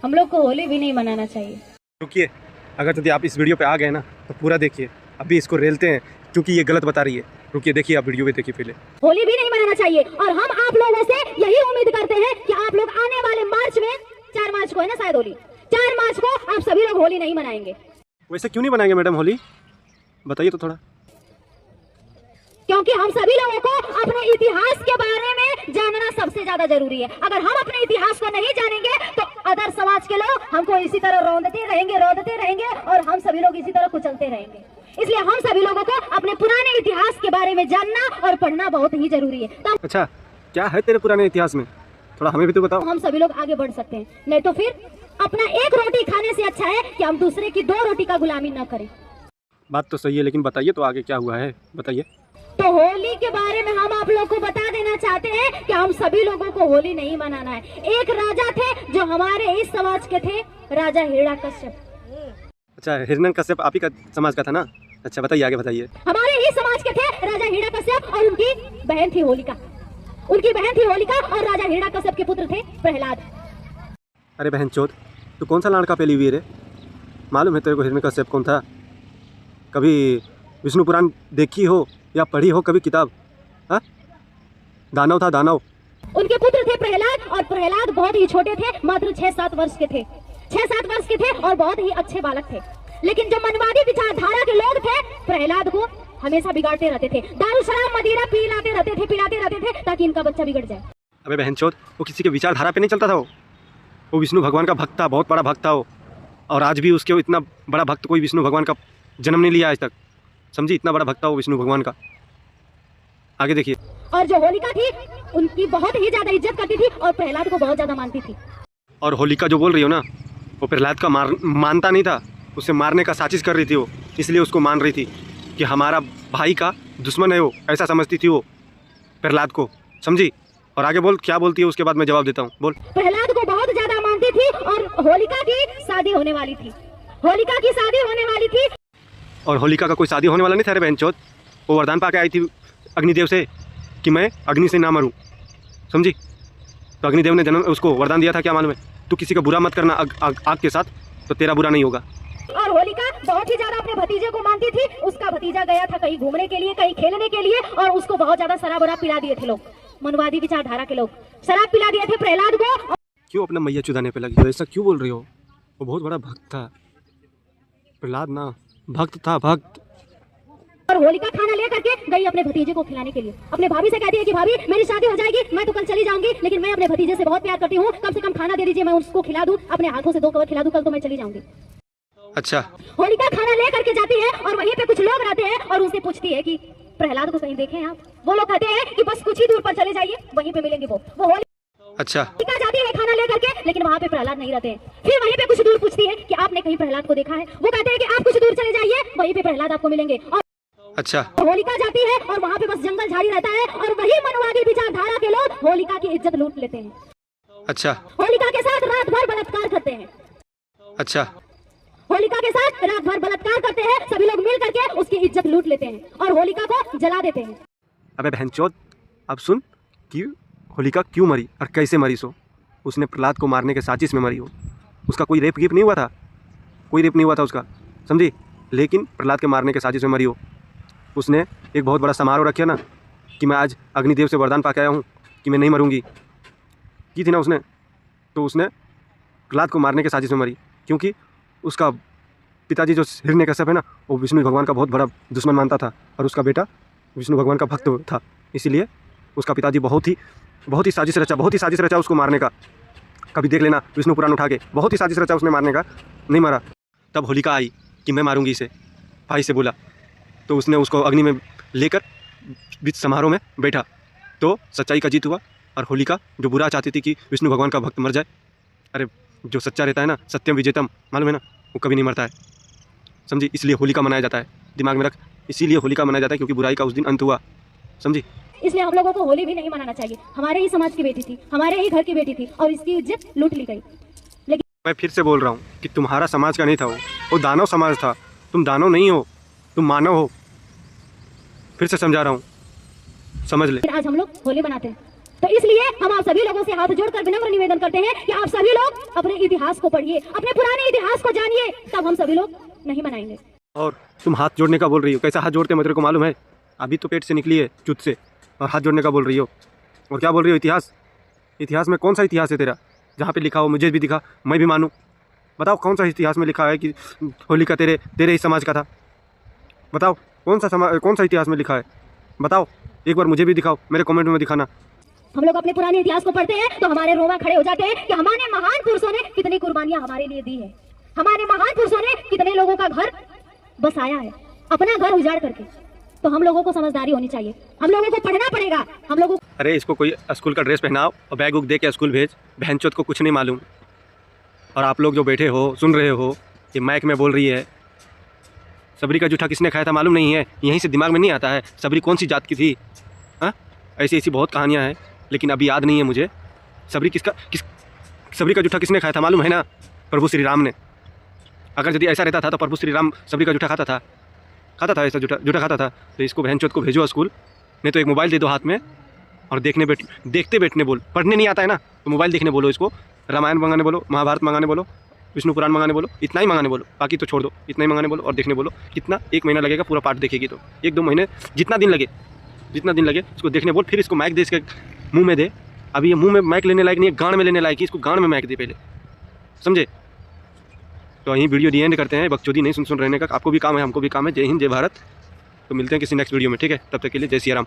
हम लोग को होली भी नहीं मनाना चाहिए। रुकिए, अगर यदि आप इस वीडियो पे आ गए ना तो पूरा देखिए, अभी इसको रेलते हैं क्योंकि ये गलत बता रही है। रुकिए, देखिए आप वीडियो पे देखिए पहले। होली भी नहीं मनाना चाहिए और हम आप लोगों से यही उम्मीद करते हैं कि आप लोग आने वाले मार्च में 4 मार्च को है ना शायद होली, 4 मार्च को आप सभी लोग होली नहीं मनाएंगे। वैसे क्यों नहीं मनाएंगे मैडम होली, बताइए तो थोड़ा। क्योंकि हम सभी लोगों को अपने इतिहास के बारे में जानना सबसे ज्यादा जरूरी है। अगर हम अपने इतिहास को नहीं जानेंगे तो अदर समाज के लोग हमको इसी तरह रोंदते रहेंगे और हम सभी लोग इसी तरह कुचलते रहेंगे। इसलिए हम सभी लोगों को अपने पुराने इतिहास के बारे में जानना और पढ़ना बहुत ही जरूरी है। तो अच्छा, क्या है तेरे पुराने इतिहास में, थोड़ा हमें भी तो बताओ। हम सभी लोग आगे बढ़ सकते हैं, नहीं तो फिर अपना एक रोटी खाने से अच्छा है कि हम दूसरे की 2 रोटी का गुलामी न करें। बात तो सही है, लेकिन बताइए तो आगे क्या हुआ है, बताइए। तो होली के बारे में हम आप लोग को बता देना चाहते हैं कि हम सभी लोगों को होली नहीं मनाना है। एक राजा थे जो हमारे इस समाज के थे, राजा हिरण्यकश्यप। अच्छा, हिरण्यकश्यप आप ही का समाज का था ना? अच्छा, बताइए आगे बताइए। हमारे ही समाज के थे राजा हिरण्यकश्यप और उनकी बहन थी होलिका। और राजा हिरण्यकश्यप के पुत्र थे प्रहलाद। अरे बहन चोद, तू कौन सा लड़का पेली हुई रे? मालूम है तेरे को हिरण्यकश्यप कौन था? कभी विष्णु पुराण देखी हो या पढ़ी हो कभी किताब? हाँ, दानव था, दानव। उनके पुत्र थे प्रहलाद और प्रहलाद बहुत ही छोटे थे, मात्र 6-7 वर्ष के थे। 6-7 वर्ष के थे और बहुत ही अच्छे बालक थे। लेकिन जो मनवादी विचारधारा के लोग थे प्रहलाद को हमेशा बिगाड़ते रहते थे। दारू शराब मदिरा पिलाते रहते थे ताकि इनका बच्चा बिगड़ जाए। अबे बहनचोद, वो किसी के विचारधारा पे नहीं चलता था। वो विष्णु भगवान का भक्त था, बहुत बड़ा भक्त था वो। और आज भी उसके इतना बड़ा भक्त कोई विष्णु भगवान का जन्म नहीं लिया आज तक, समझी? इतना बड़ा भक्त था वो विष्णु भगवान का। आगे देखिए। और जो होलिका थी उनकी बहुत ही ज्यादा इज्जत करती थी और प्रहलाद को बहुत ज्यादा मानती थी। और होलिका जो बोल रही हो ना, वो प्रहलाद का मानता नहीं था, उसे मारने का साजिश कर रही थी वो, इसलिए उसको मान रही थी कि हमारा भाई का दुश्मन है वो, ऐसा समझती थी वो प्रहलाद को, समझी? और आगे बोल, क्या बोलती है उसके बाद मैं जवाब देता हूँ, बोल। प्रहलाद को बहुत ज्यादा मानती थी और होलिका की शादी होने वाली थी। और होलिका का कोई शादी होने वाला नहीं था रे बहनचोद। वो वरदान पाके आई थी अग्निदेव से कि मैं अग्नि से ना मरूं, समझी? तो अग्निदेव ने उसको वरदान दिया था, क्या मालूम है? तू किसी का बुरा मत करना आग के साथ, तो तेरा बुरा नहीं होगा। और होलिका बहुत ही ज्यादा अपने भतीजे को मानती थी। उसका भतीजा गया था कहीं घूमने के लिए, कहीं खेलने के लिए, और उसको बहुत ज्यादा शराब पिला दिए थे लोग, मनवादी विचारधारा के लोग शराब पिला दिए थे प्रहलाद को। क्यों अपना मैया चुदाने पे लगी हो? ऐसा क्यों बोल रही हो? वो बहुत बड़ा भक्त था प्रहलाद, ना भक्त था, भक्त। और होलिका खाना लेकर के गई अपने भतीजे को खिलाने के लिए। अपने भाभी से कहती है कि भाभी मेरी शादी हो जाएगी, मैं तो कल चली जाऊंगी, लेकिन मैं अपने भतीजे से बहुत प्यार करती हूँ, कम से कम खाना दे दीजिए, मैं उसको खिला दूं, अपने हाथों से 2 कवर खिला दूं, कल तो मैं चली जाऊंगी। अच्छा, होलिका खाना ले करके जाती है और वहीं पे कुछ लोग रहते हैं और उनसे पूछती है कि प्रहलाद को कहीं देखे आप? वो लोग कहते हैं कि बस कुछ ही दूर पर चले जाइए, वहीं पे मिलेंगे वो। अच्छा, होलिका जाती है खाना लेकर के, लेकिन वहाँ पे प्रहलाद नहीं रहते हैं। फिर वहीं पे कुछ दूर पूछती है कि आपने कहीं प्रहलाद को देखा है? वो कहते हैं कि आप कुछ दूर चले जाइए, वहीं पे प्रहलाद आपको मिलेंगे। और अच्छा, होलिका जाती है और वहाँ पे बस जंगल झाड़ी रहता है और वही मनवादी विचारधारा के लोग होलिका की इज्जत लूट लेते हैं। अच्छा, होलिका के साथ रात भर बलात्कार करते हैं। अच्छा, होलिका के साथ रात भर बलात्कार करते हैं, सभी लोग मिल करके उसकी इज्जत लूट लेते हैं और होलिका को जला देते हैं। अबे बहनचोद, अब सुन कि होलिका क्यों मरी और कैसे मरी। सो उसने प्रहलाद को मारने के साजिश में मरी हो। उसका कोई रेप नहीं हुआ था, कोई रेप नहीं हुआ था उसका, समझी? लेकिन प्रहलाद के मारने के साजिश में मरी हो। उसने एक बहुत बड़ा समारोह रखा ना कि मैं आज अग्निदेव से वरदान पाके आया हूँ कि मैं नहीं मरूंगी, की थी ना उसने। तो उसने प्रहलाद को मारने के साजिश में मरी, क्योंकि उसका पिताजी जो हिरण्यकश्यप है ना, वो विष्णु भगवान का बहुत बड़ा दुश्मन मानता था और उसका बेटा विष्णु भगवान का भक्त था। इसीलिए उसका पिताजी बहुत ही साजिश रचा उसको मारने का। कभी देख लेना विष्णु पुराण उठा के, बहुत ही साजिश रचा उसने मारने का, नहीं मारा। तब होलिका आई कि मैं मारूंगी इसे, भाई से बोला, तो उसने उसको अग्नि में लेकर बीच समारोह में बैठा। तो सच्चाई का जीत हुआ और होलिका जो बुरा चाहती थी कि विष्णु भगवान का भक्त मर जाए, अरे जो सच्चा रहता है ना, सत्यम विजेतम, मालूम है ना, वो कभी नहीं मरता है, समझी? इसलिए होलिका मनाया जाता है, दिमाग में रख, इसीलिए होलिका मनाया जाता है, क्योंकि बुराई का उस दिन अंत हुआ, समझी? इसलिए हम लोगों को होली भी नहीं मनाना चाहिए। हमारे ही समाज की बेटी थी, हमारे ही घर की बेटी थी और इसकी इज्जत लूट ली गई। लेकिन मैं फिर से बोल रहा हूँ कि तुम्हारा समाज का नहीं था वो दानव समाज था। तुम दानव नहीं हो, तुम मानव हो। फिर से समझा रहा हूँ, समझ ले। आज हम लोग होली मनाते हैं तो इसलिए हम आप सभी लोगों से हाथ जोड़कर विनम्र निवेदन करते हैं कि आप सभी लोग अपने इतिहास को पढ़िए, अपने पुराने इतिहास को जानिए, तब हम सभी लोग नहीं मनाएंगे। और तुम हाथ जोड़ने का बोल रही हो, कैसा हाथ जोड़ते हैं तेरे को मालूम है? अभी तो पेट से निकली है चुत से, और हाथ जोड़ने का बोल रही हो। और क्या बोल रही हो? इतिहास? इतिहास में कौन सा इतिहास है तेरा जहाँ पे लिखा हो मुझे भी दिखा, मैं भी मानूँ? बताओ कौन सा इतिहास में लिखा है कि होलिका तेरे ही समाज का था? बताओ कौन सा इतिहास में लिखा है? बताओ, एक बार मुझे भी दिखाओ, मेरे कमेंट में दिखाना। हम लोग अपने पुराने इतिहास को पढ़ते हैं तो हमारे रोमा खड़े हो जाते हैं कि हमारे महान पुरुषों ने कितनी कुर्बानियां हमारे लिए दी है, हमारे महान पुरुषों ने कितने लोगों का घर बसाया है, अपना घर उजाड़ करके। तो हम लोगों को समझदारी होनी चाहिए, हम लोगों को पढ़ना पड़ेगा, हम लोगों। अरे इसको कोई स्कूल का ड्रेस पहनाओ और बैग उग दे के स्कूल भेज, बहनचोद को कुछ नहीं मालूम। और आप लोग जो बैठे हो सुन रहे हो, ये माइक में बोल रही है। सबरी का जूठा किसने खाया था मालूम नहीं है? यहीं से दिमाग में नहीं आता है सबरी कौन सी जात की थी? हाँ, ऐसी ऐसी बहुत कहानियाँ हैं, लेकिन अभी याद नहीं है मुझे। सबरी सबरी का जूठा किसने खाया था मालूम है ना? प्रभु श्री राम ने। अगर यदि ऐसा रहता था तो प्रभु श्री राम सबरी का जूठा खाता था ऐसा जूठा खाता था। तो इसको बहनचोद को भेजो स्कूल, नहीं तो एक मोबाइल दे दो हाथ में और देखते बैठने बोल। पढ़ने नहीं आता है ना तो मोबाइल देखने बोलो इसको, रामायण मंगाने बोलो, महाभारत मंगाने बोलो, विष्णु पुराण मंगाने बोलो, इतना ही मंगाने बोलो, बाकी तो छोड़ दो। इतना ही मंगाने बोलो और देखने बोलो। कितना? 1 महीना लगेगा पूरा पाठ देखेगी तो, 1-2 महीने, जितना दिन लगे इसको देखने बोल। फिर इसको माइक दे इसके मुँह में दे। अभी ये मुँह में माइक लेने लायक नहीं है, गाँड में लेने लायक है। इसको गाँड में माइक दे पहले, समझे? तो यहीं वीडियो दी एंड करते हैं। बकचोदी नहीं सुन रहने का। आपको भी काम है, हमको भी काम है। जय हिंद, जय भारत। तो मिलते हैं किसी नेक्स्ट वीडियो में, ठीक है? तब तक के लिए जय सिया राम।